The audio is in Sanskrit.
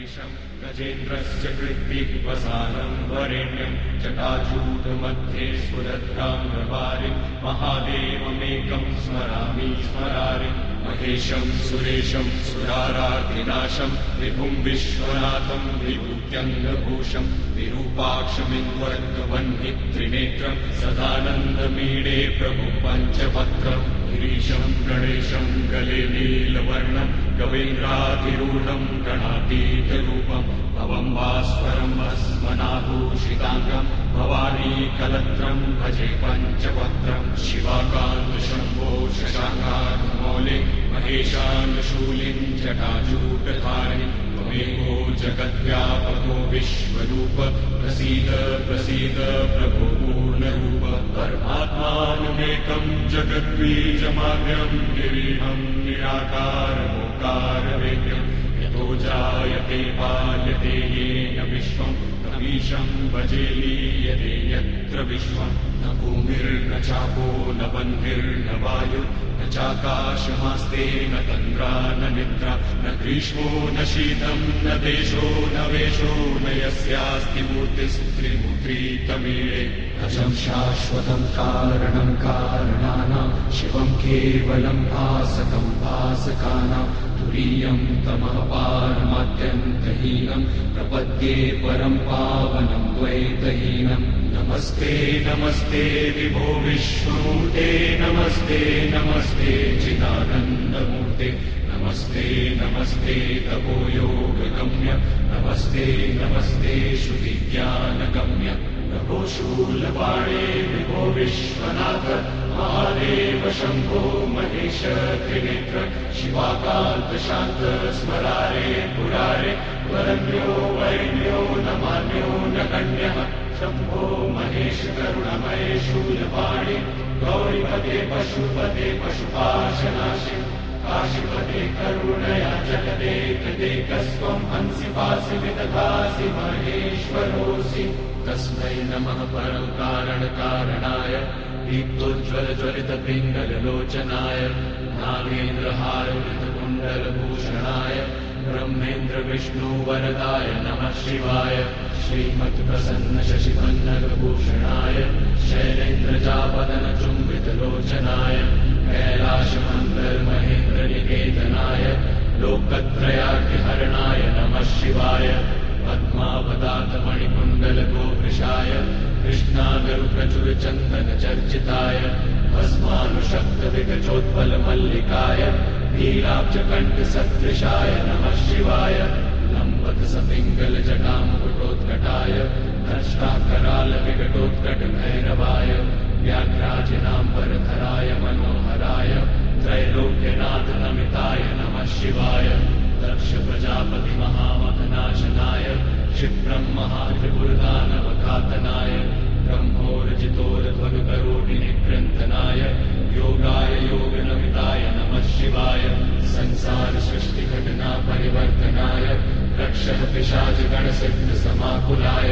महेशं गजेन्द्रस्य कृत्तिवसानं वरेण्यं जटाजूटमध्ये स्फुरद्गाम्रवारिं महादेवमेकं स्मरामि स्मरारि महेशं सुरेशं सुरारार्तिनाशं विभुं विश्वनाथं विभूत्यङ्गभूषं विरूपाक्षमिन्द्वर्गवह्नित्रिनेत्रं सदानन्दमीडे प्रभुं पञ्चवक्त्रं गिरीशं गणेशं गले नीलवर्णं गवेन्द्राधिरूढं गणातीतरूपं भवं भास्वरं भस्मनाभूषिताङ्गं भवानी कलत्रं भजे पञ्चवक्त्रं शिवाकान्तशम्भो शशाङ्कान्मौले महेशानुशूलिं जटाजूटधारि त्वमेको जगद्व्यापको विश्वरूप प्रसीद प्रसीद प्रभो पूर्णरूप परमात्मानमेकं जगद्बीजमाद्यं गिरिहं निराकारमोकारवेद्यं यतो जायते पाल्यते येन विश्वं तमीशं भजे लीयते यत्र विश्वं न भूमिर्न चापो न बन्धिर्न वायुः न चाकाशमास्ते न तन्द्रा न निद्रा न ग्रीष्मो न शीतं न देशो न वेशो न यस्यास्ति मूर्तिस्त्रिमूर्ति तमीळे अजं शाश्वतं कारणं कारणानां शिवं केवलं भासकं भासकानां तुरीयं तमः पारमात्यन्तहीनं प्रपद्ये परं पावनं द्वैतहीनं नमस्ते नमस्ते विभो विश्वमूर्ते नमस्ते नमस्ते चिदानन्दमूर्ते नमस्ते नमस्ते तपो योगगम्य नमस्ते नमस्ते श्रुतिज्ञानगम्य प्रभो शूलपाणे विभो विश्वनाथ महादेव शम्भो महेश त्रिनेत्र शिवाकान्त शान्त स्मरारे पुरारे वरन्यो वैन्यो न मान्यो न गण्यः शम्भो महेश करुणमय शूलपाणि गौरीपते पशुपते पशुपाशनाशि काशीपते करुणया जगदे कृतेकस्त्वं हंसि पासि विदधासि महेश्वरोऽसि तस्मै नमः परं कारणकारणाय दीप्तोज्ज्वलज्वलितपिङ्गललोचनाय नागेन्द्रहारवृतकुण्डलभूषणाय ब्रह्मेन्द्र विष्णुवरदाय नमः शिवाय श्रीमत्प्रसन्न शशिपन्नगभूषणाय शैलेन्द्रजापदनचुम्बितलोचनाय कैलाशमन्दर्महेन्द्रनिकेतनाय लोकत्रयार्तिहरणाय नमः शिवाय पद्मावतातमणिकुण्डलगोवृषाय कृष्णागरुप्रचुरचन्दनचर्चिताय भस्मानुशक्तविगचोत्पलमल्लिकाय नीलाब्जकण्ठसदृशाय नमः शिवाय लम्बकसपिङ्गलजटामुकुटोत्कटाय धर्ष्टाकरालविकटोत्कटभैरवाय व्याघ्राजिनाम्बरधराय मनोहराय त्रैलोक्यनाथनमिताय नमः शिवाय दक्ष प्रजापति महामखनाशनाय क्षिप्रं महात्रिपुरदानवघातनाय ब्रह्मोरजितोरध्वनुकरोटिनिकृन्तनाय योगाय योगनमिताय नमः शिवाय संसारसृष्टिघटना परिवर्तनाय रक्षः पिशाचगणसिद्धसमाकुलाय